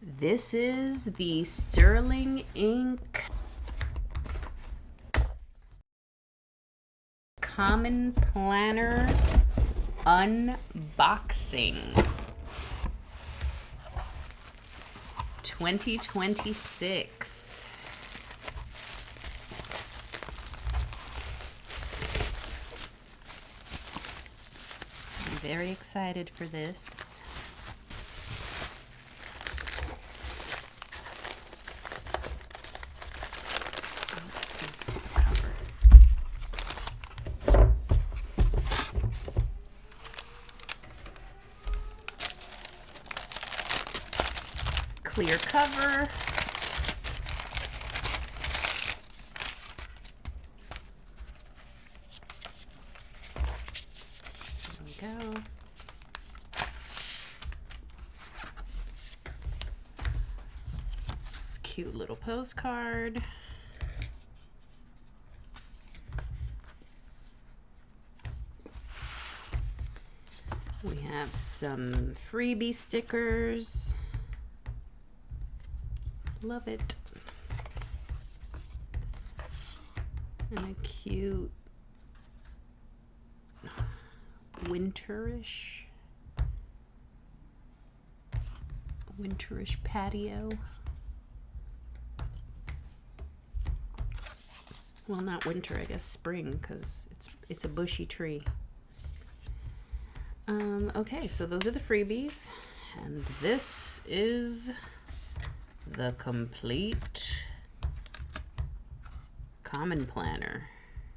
This is the Sterling Ink Common Planner unboxing 2026. I'm very excited for this. Clear cover. There we go. This cute little postcard. We have some freebie stickers. Love it. And a cute winterish patio. Well, not winter, I guess spring, because it's a bushy tree. Okay, so those are the freebies, and this is the complete common planner.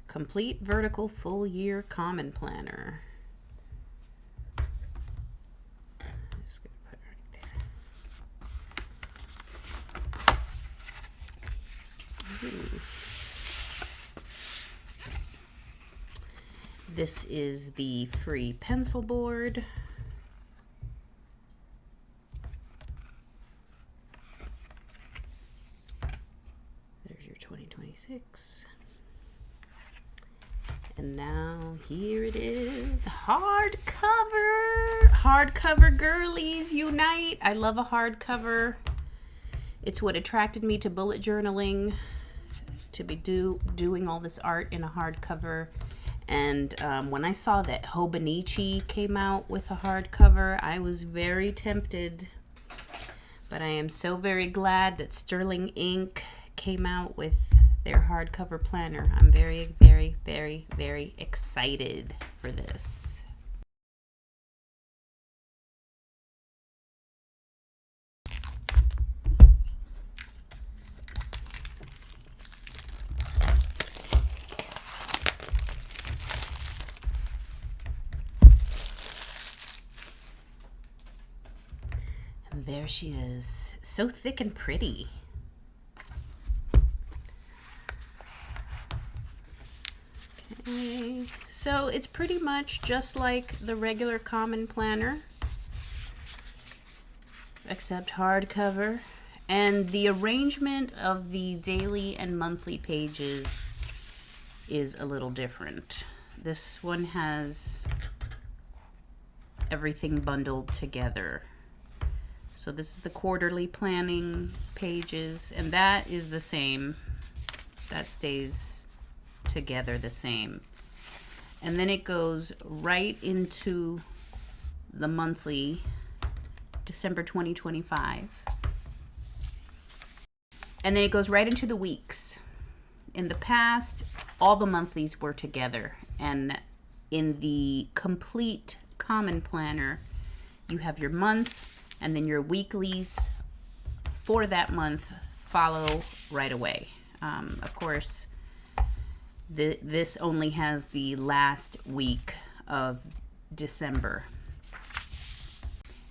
Complete vertical full year common planner. I'm just gonna put it right there. Ooh. This is the free pencil board. There's your 2026. And now here it is, hardcover. Hardcover girlies unite. I love a hardcover. It's what attracted me to bullet journaling, to be doing all this art in a hardcover. And when I saw that Hobonichi came out with a hardcover, I was very tempted. But I am so very glad that Sterling Ink came out with their hardcover planner. I'm very, very, very, very excited for this. And there she is, so thick and pretty. Okay, so it's pretty much just like the regular common planner, except hardcover, and the arrangement of the daily and monthly pages is a little different. This one has everything bundled together. So this is the quarterly planning pages, and that is the same. That stays together the same. And then it goes right into the monthly, December 2025. And then it goes right into the weeks. In the past, all the monthlies were together. And in the complete common planner, you have your month, and then your weeklies for that month follow right away. Of course, this only has the last week of December.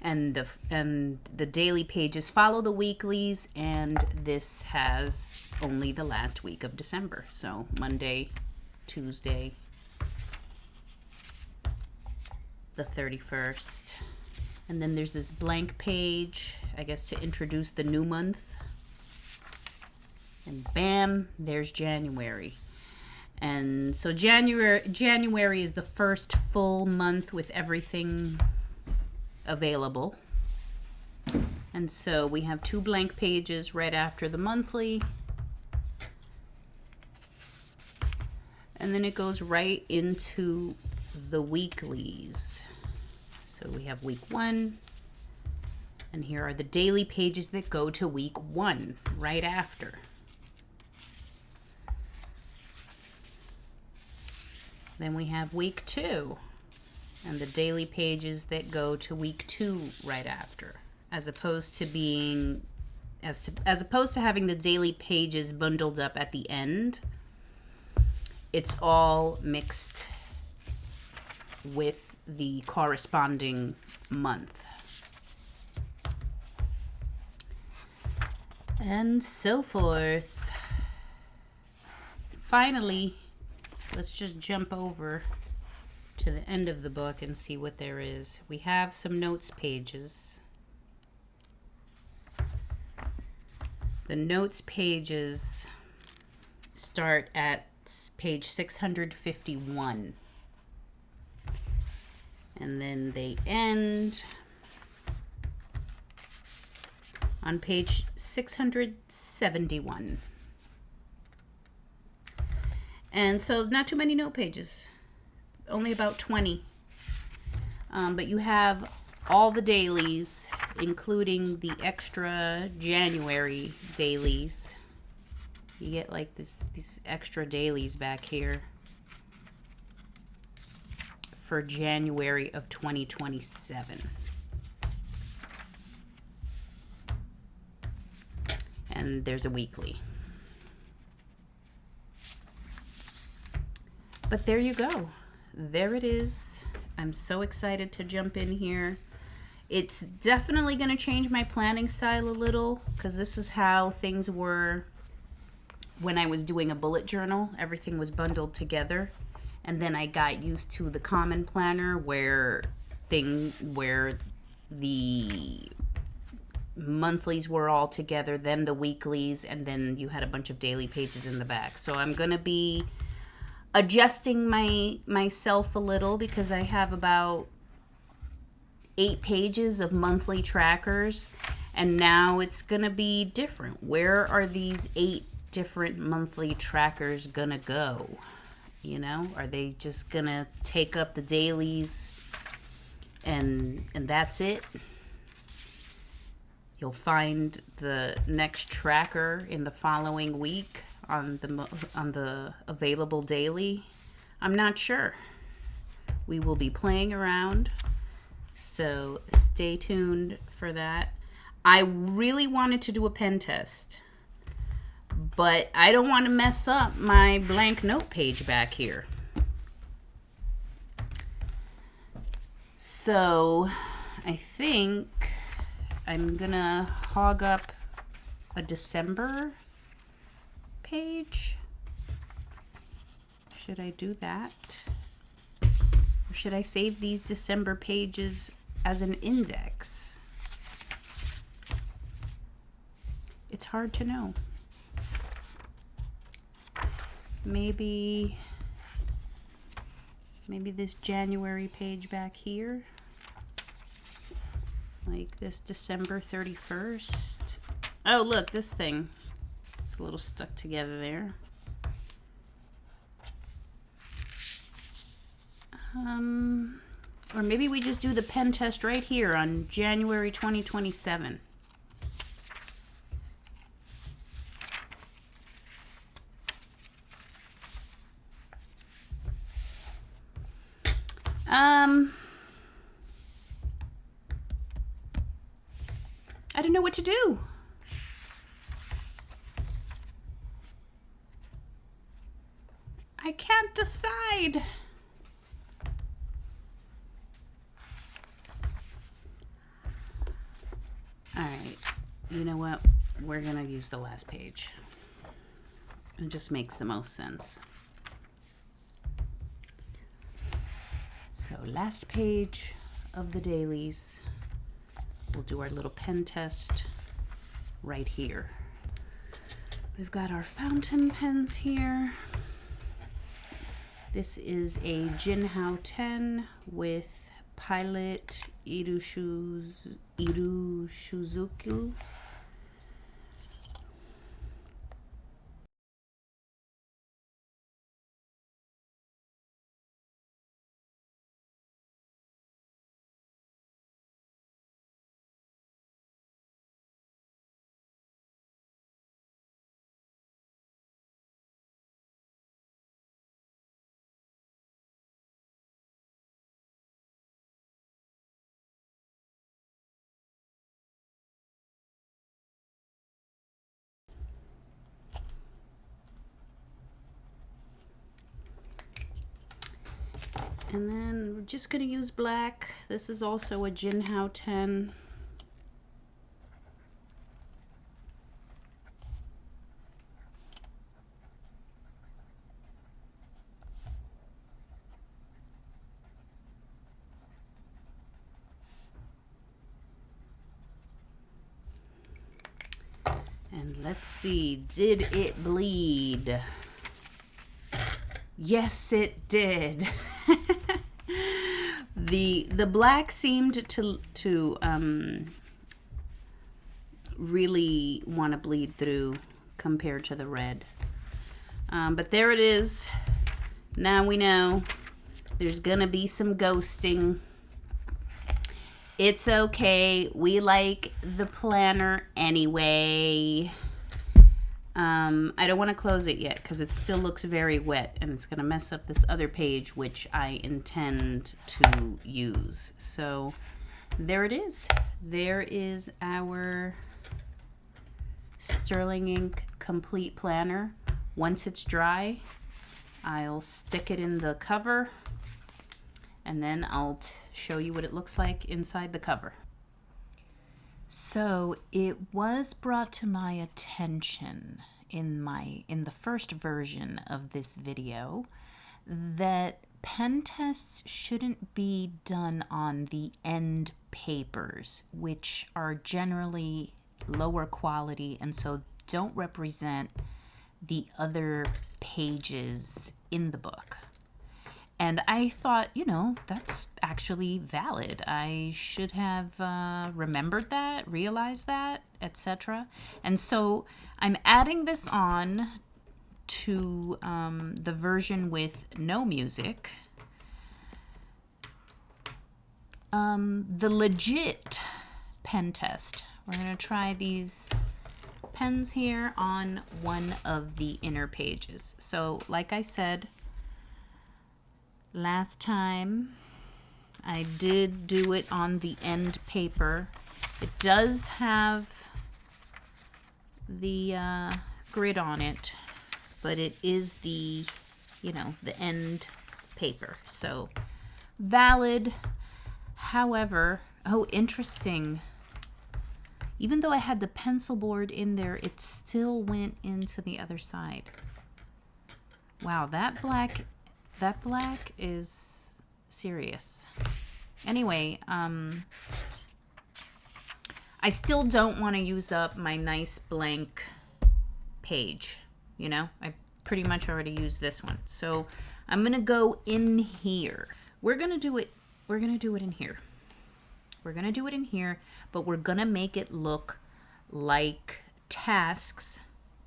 And the daily pages follow the weeklies, and this has only the last week of December. So Monday, Tuesday, the 31st. And then there's this blank page, I guess, to introduce the new month. And bam, there's January. And so January is the first full month with everything available. And so we have 2 blank pages right after the monthly. And then it goes right into the weeklies. So we have week 1. And here are the daily pages that go to week 1 right after. Then we have week 2 and the daily pages that go to week 2 right after, as opposed to having the daily pages bundled up at the end. It's all mixed with the corresponding month. And so forth. Finally, let's just jump over to the end of the book and see what there is. We have some notes pages. The notes pages start at page 651. And then they end on page 671. And so not too many note pages, only about 20. But you have all the dailies, including the extra January dailies. You get like these extra dailies back here for January of 2027. And there's a weekly. But there you go. There it is. I'm so excited to jump in here. It's definitely going to change my planning style a little, because this is how things were when I was doing a bullet journal. Everything was bundled together. And then I got used to the common planner where the monthlies were all together, then the weeklies, and then you had a bunch of daily pages in the back. So I'm going to be adjusting myself a little, because I have about 8 pages of monthly trackers, and now it's gonna be different. Where are these 8 different monthly trackers gonna go? You know, are they just gonna take up the dailies and that's it? You'll find the next tracker in the following week on the available daily. I'm not sure. We will be playing around, so stay tuned for that. I really wanted to do a pen test, but I don't want to mess up my blank note page back here. So I think I'm gonna hog up a December page. Should I do that? Or should I save these December pages as an index? It's hard to know. Maybe this January page back here, like this December 31st. Oh, look, this thing. It's a little stuck together there. Or maybe we just do the pen test right here on January 2027. I don't know what to do. I can't decide. All right, you know what? We're gonna use the last page. It just makes the most sense. So last page of the dailies. We'll do our little pen test right here. We've got our fountain pens here. This is a Jinhao 10 with Pilot Irushuzuku. And then we're just going to use black. This is also a Jinhao 10. And let's see, did it bleed? Yes, it did. The black seemed to really want to bleed through compared to the red. But there it is. Now we know there's gonna be some ghosting. It's okay. We like the planner anyway. I don't want to close it yet because it still looks very wet and it's going to mess up this other page, which I intend to use. So there it is. There is our Sterling Ink Complete Planner. Once it's dry, I'll stick it in the cover and then I'll show you what it looks like inside the cover. So it was brought to my attention in the first version of this video that pen tests shouldn't be done on the end papers, which are generally lower quality and so don't represent the other pages in the book. And I thought, you know, that's actually valid. I should have remembered that, realized that, etc. And so I'm adding this on to the version with no music. The legit pen test. We're going to try these pens here on one of the inner pages. So like I said, last time I did do it on the end paper. It does have the grid on it, but it is the, you know, the end paper. So valid. However, oh, interesting. Even though I had the pencil board in there, it still went into the other side. Wow, that black is serious. Anyway, I still don't want to use up my nice blank page. You know, I pretty much already used this one. So I'm going to go in here. We're going to do it in here. We're going to do it in here, but we're going to make it look like tasks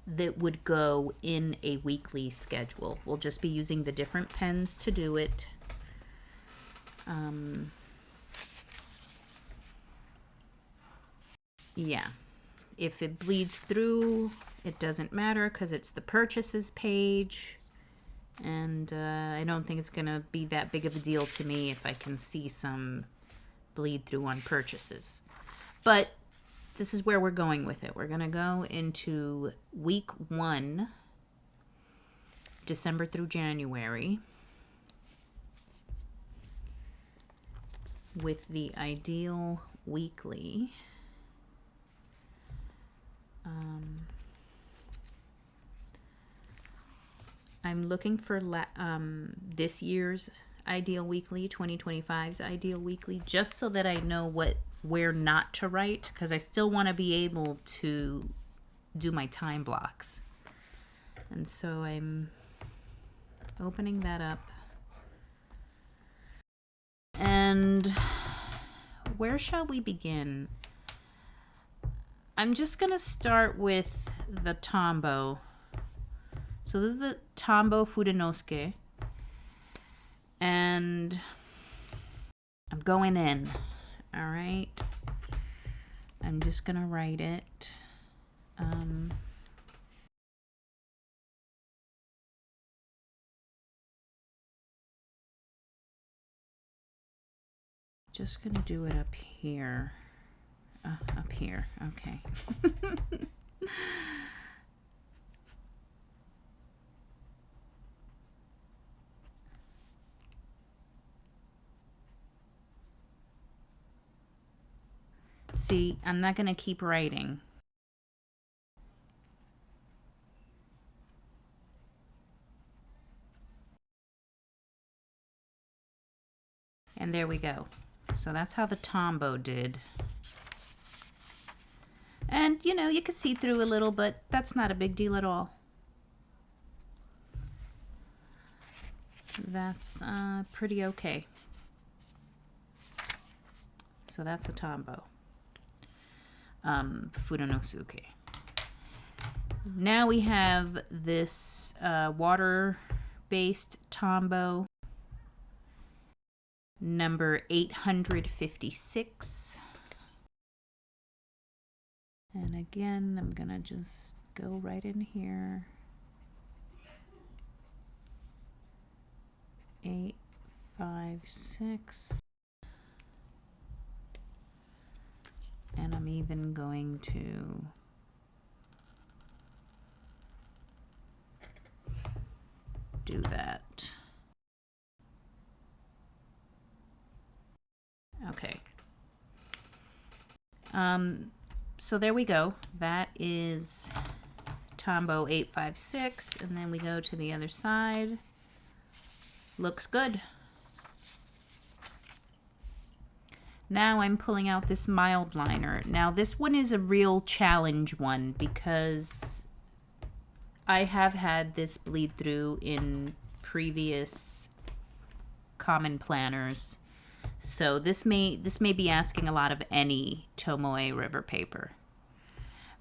that would go in a weekly schedule. We'll just be using the different pens to do it. Yeah, if it bleeds through, it doesn't matter because it's the purchases page. And I don't think it's going to be that big of a deal to me if I can see some bleed through on purchases. But this is where we're going with it. We're going to go into week 1, December through January, with the Ideal Weekly. I'm looking for this year's Ideal Weekly, 2025's Ideal Weekly, just so that I know where not to write, because I still want to be able to do my time blocks. And so I'm opening that up. And where shall we begin? I'm just gonna start with the tomoe. So this is the tomoe Fudenosuke. And I'm going in. All right. I'm just gonna write it. Just gonna do it up here. Up here. Okay. See, I'm not gonna keep writing. And there we go. So that's how the tomoe did. And, you know, you could see through a little, but that's not a big deal at all. That's pretty okay. So that's a tomoe. Fudenosuke. Now we have this water-based tomoe, number 856. And again, I'm gonna just go right in here. 856. And I'm even going to do that. Okay. So there we go. That is tomoe 856, and then we go to the other side. Looks good. Now I'm pulling out this mild liner. Now this one is a real challenge one because I have had this bleed through in previous common planners. So this may be asking a lot of any tomoe river paper.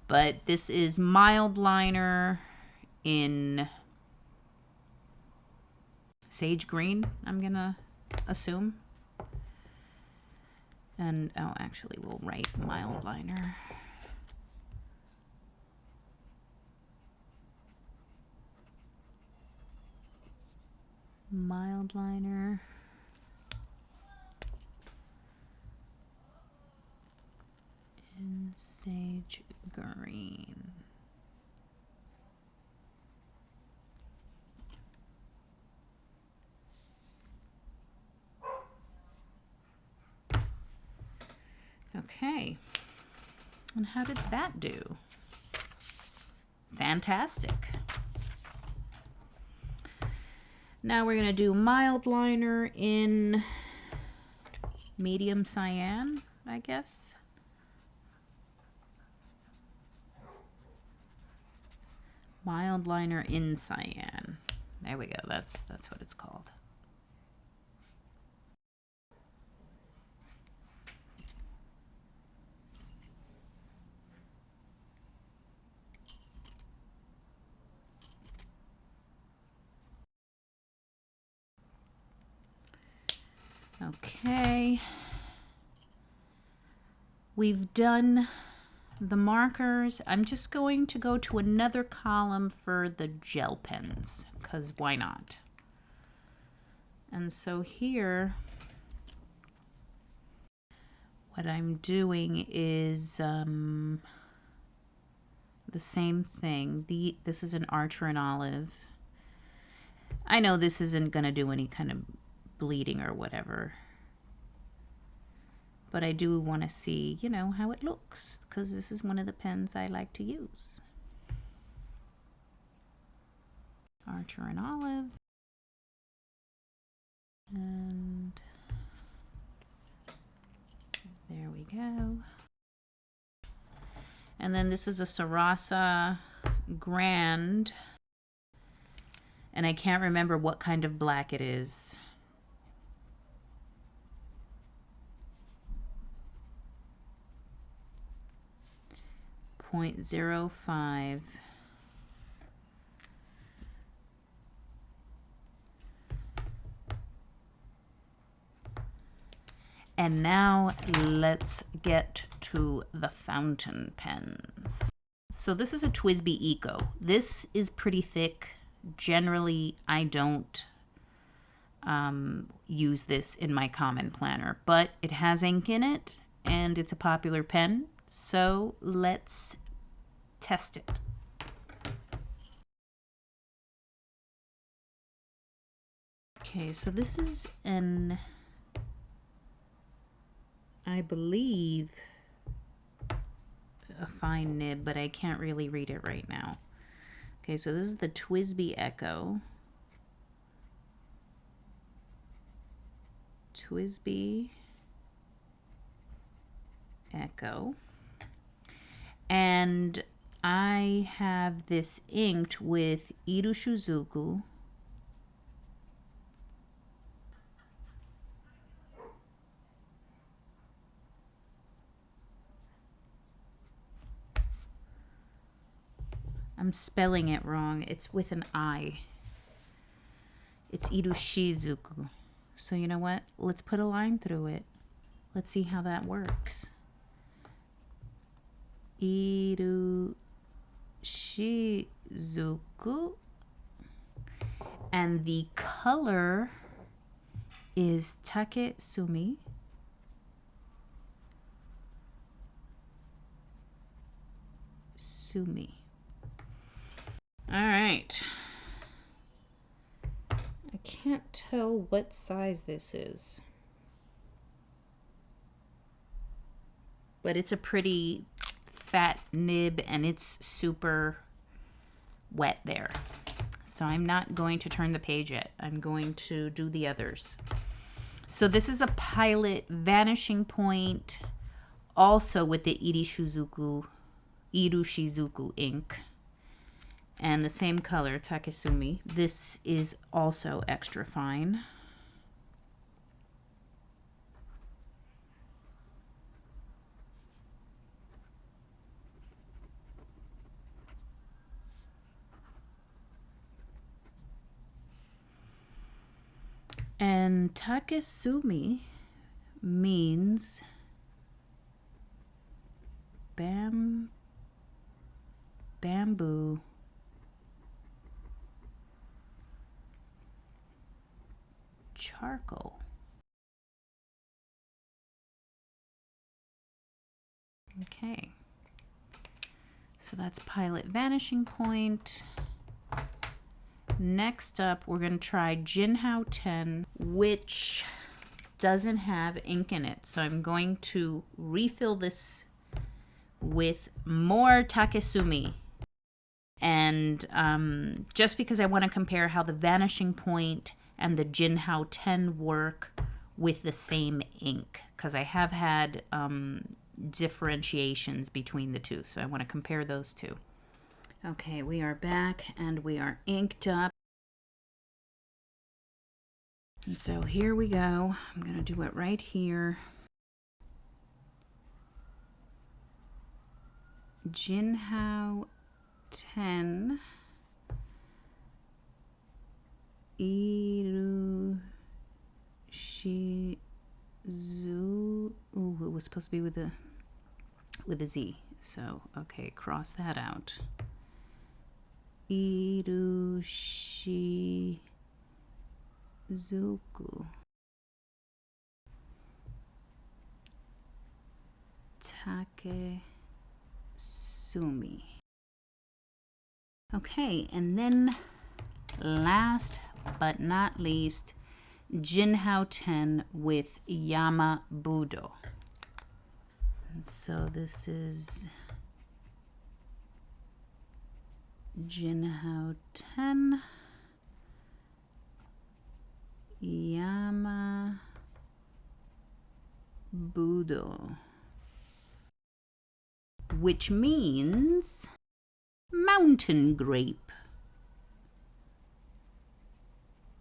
But this is mild liner in sage green, I'm gonna assume. And oh, actually we'll write mild liner. Mild liner. In sage green. Okay. And how did that do? Fantastic. Now we're going to do mild liner in medium cyan, I guess. Mild liner in cyan. There we go. That's what it's called. Okay. We've done the markers. I'm just going to go to another column for the gel pens, because why not? And so here, what I'm doing is the same thing. This is an Archer and Olive. I know this isn't going to do any kind of bleeding or whatever, but I do want to see, you know, how it looks, because this is one of the pens I like to use. Archer and Olive. And there we go. And then this is a Sarasa Grand. And I can't remember what kind of black it is. 0.05. And now let's get to the fountain pens. So this is a TWSBI Eco. This is pretty thick. Generally, I don't use this in my common planner, but it has ink in it and it's a popular pen. So let's test it. Okay, so this is an, I believe, a fine nib, but I can't really read it right now. Okay, so this is the TWSBI Echo. TWSBI Echo. And I have this inked with Irushizuku. I'm spelling it wrong. It's with an I. It's Irushizuku. So you know what? Let's put a line through it. Let's see how that works. Irushizuku. And the color is Takesumi. Sumi. All right. I can't tell what size this is, but it's a pretty fat nib and it's super wet there. So I'm not going to turn the page yet. I'm going to do the others. So this is a Pilot Vanishing Point, also with the Irushizuku ink. And the same color, Takesumi. This is also extra fine. And Takesumi means bamboo. Charcoal. Okay. So that's Pilot Vanishing Point. Next up, we're going to try Jinhao 10, which doesn't have ink in it. So I'm going to refill this with more Takesumi. And just because I want to compare how the Vanishing Point and the Jinhao 10 work with the same ink, because I have had differentiations between the two, so I want to compare those two. Okay, we are back and we are inked up. And so here we go. I'm going to do it right here. Jinhao 10. Irushizu. Ooh, it was supposed to be with a Z. So, okay, cross that out. Irushizuku. Takesumi. Okay, and then last but not least, Jinhao 10 with Yamabudo. And so this is Jinhao 10, Yamabudo, which means mountain grape.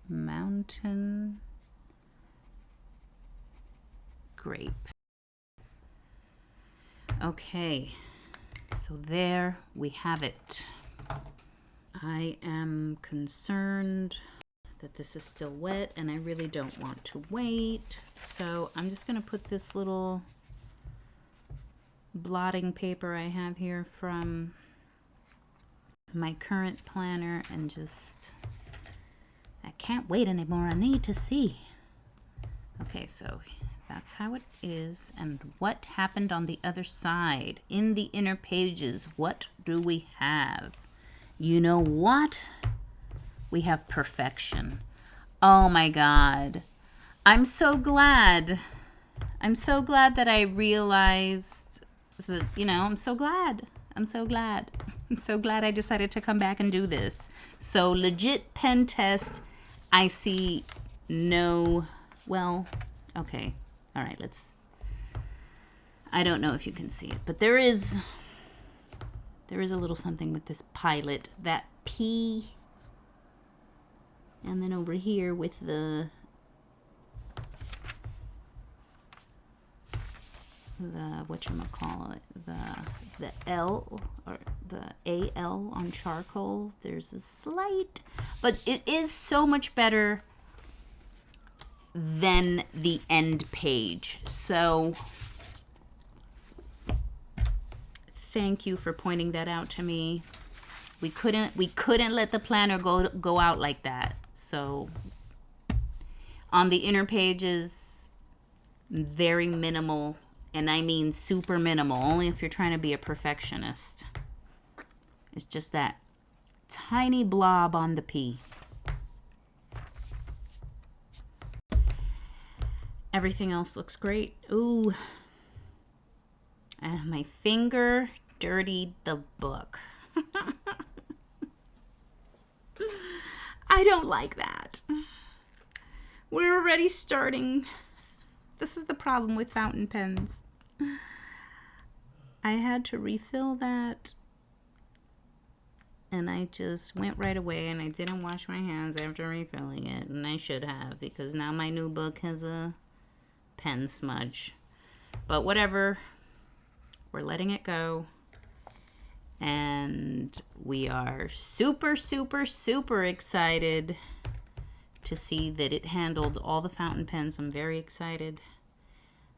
Mountain grape. Okay, So there we have it. I am concerned that this is still wet and I really don't want to wait. So I'm just gonna put this little blotting paper I have here from my current planner and just, I can't wait anymore. I need to see. Okay, so that's how it is. And what happened on the other side? In the inner pages, what do we have? You know what? We have perfection. Oh my God. I'm so glad. I'm so glad that I realized that, you know, I'm so glad. I'm so glad. I'm so glad I decided to come back and do this. So legit pen test. I see no, well, okay. All right, let's, I don't know if you can see it, but there is a little something with this pilot, that P, and then over here with the whatchamacallit, the L or the AL on charcoal. There's a slight, but it is so much better than the end page. So thank you for pointing that out to me. We couldn't let the planner go out like that. So on the inner pages, very minimal, and I mean super minimal, only if you're trying to be a perfectionist. It's just that tiny blob on the P. Everything else looks great. Ooh, my finger dirtied the book. I don't like that. We're already starting. This is the problem with fountain pens. I had to refill that, and I just went right away, and I didn't wash my hands after refilling it, and I should have, because now my new book has a pen smudge. But whatever, we're letting it go. And we are super, super, super excited to see that it handled all the fountain pens. I'm very excited.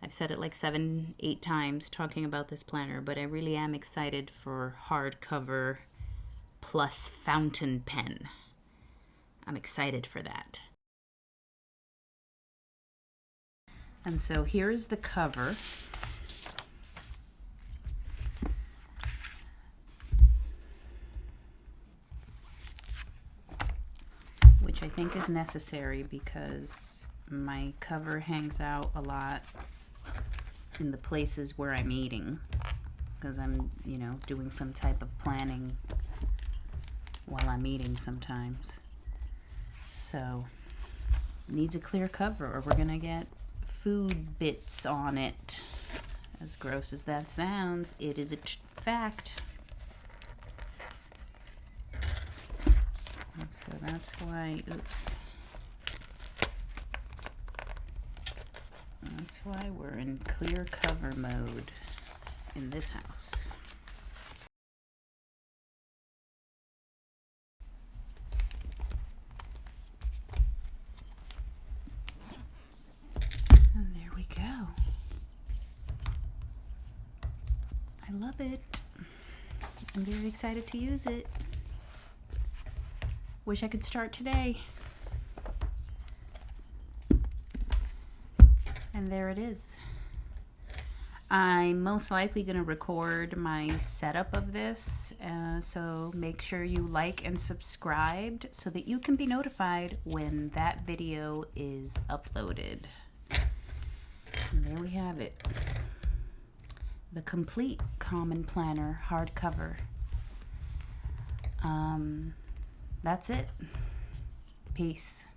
I've said it like 7-8 times talking about this planner, but I really am excited for hardcover plus fountain pen. I'm excited for that. And so here is the cover. Which I think is necessary because my cover hangs out a lot in the places where I'm eating, because I'm, you know, doing some type of planning while I'm eating sometimes. So it needs a clear cover or we're gonna get food bits on it. As gross as that sounds, it is a fact. And so that's why, oops. That's why we're in clear cover mode in this house. And there we go. I love it. I'm very excited to use it. Wish I could start today. And there it is. I'm most likely going to record my setup of this, so make sure you like and subscribed so that you can be notified when that video is uploaded. And there we have it. The complete Common Planner hardcover. That's it. Peace.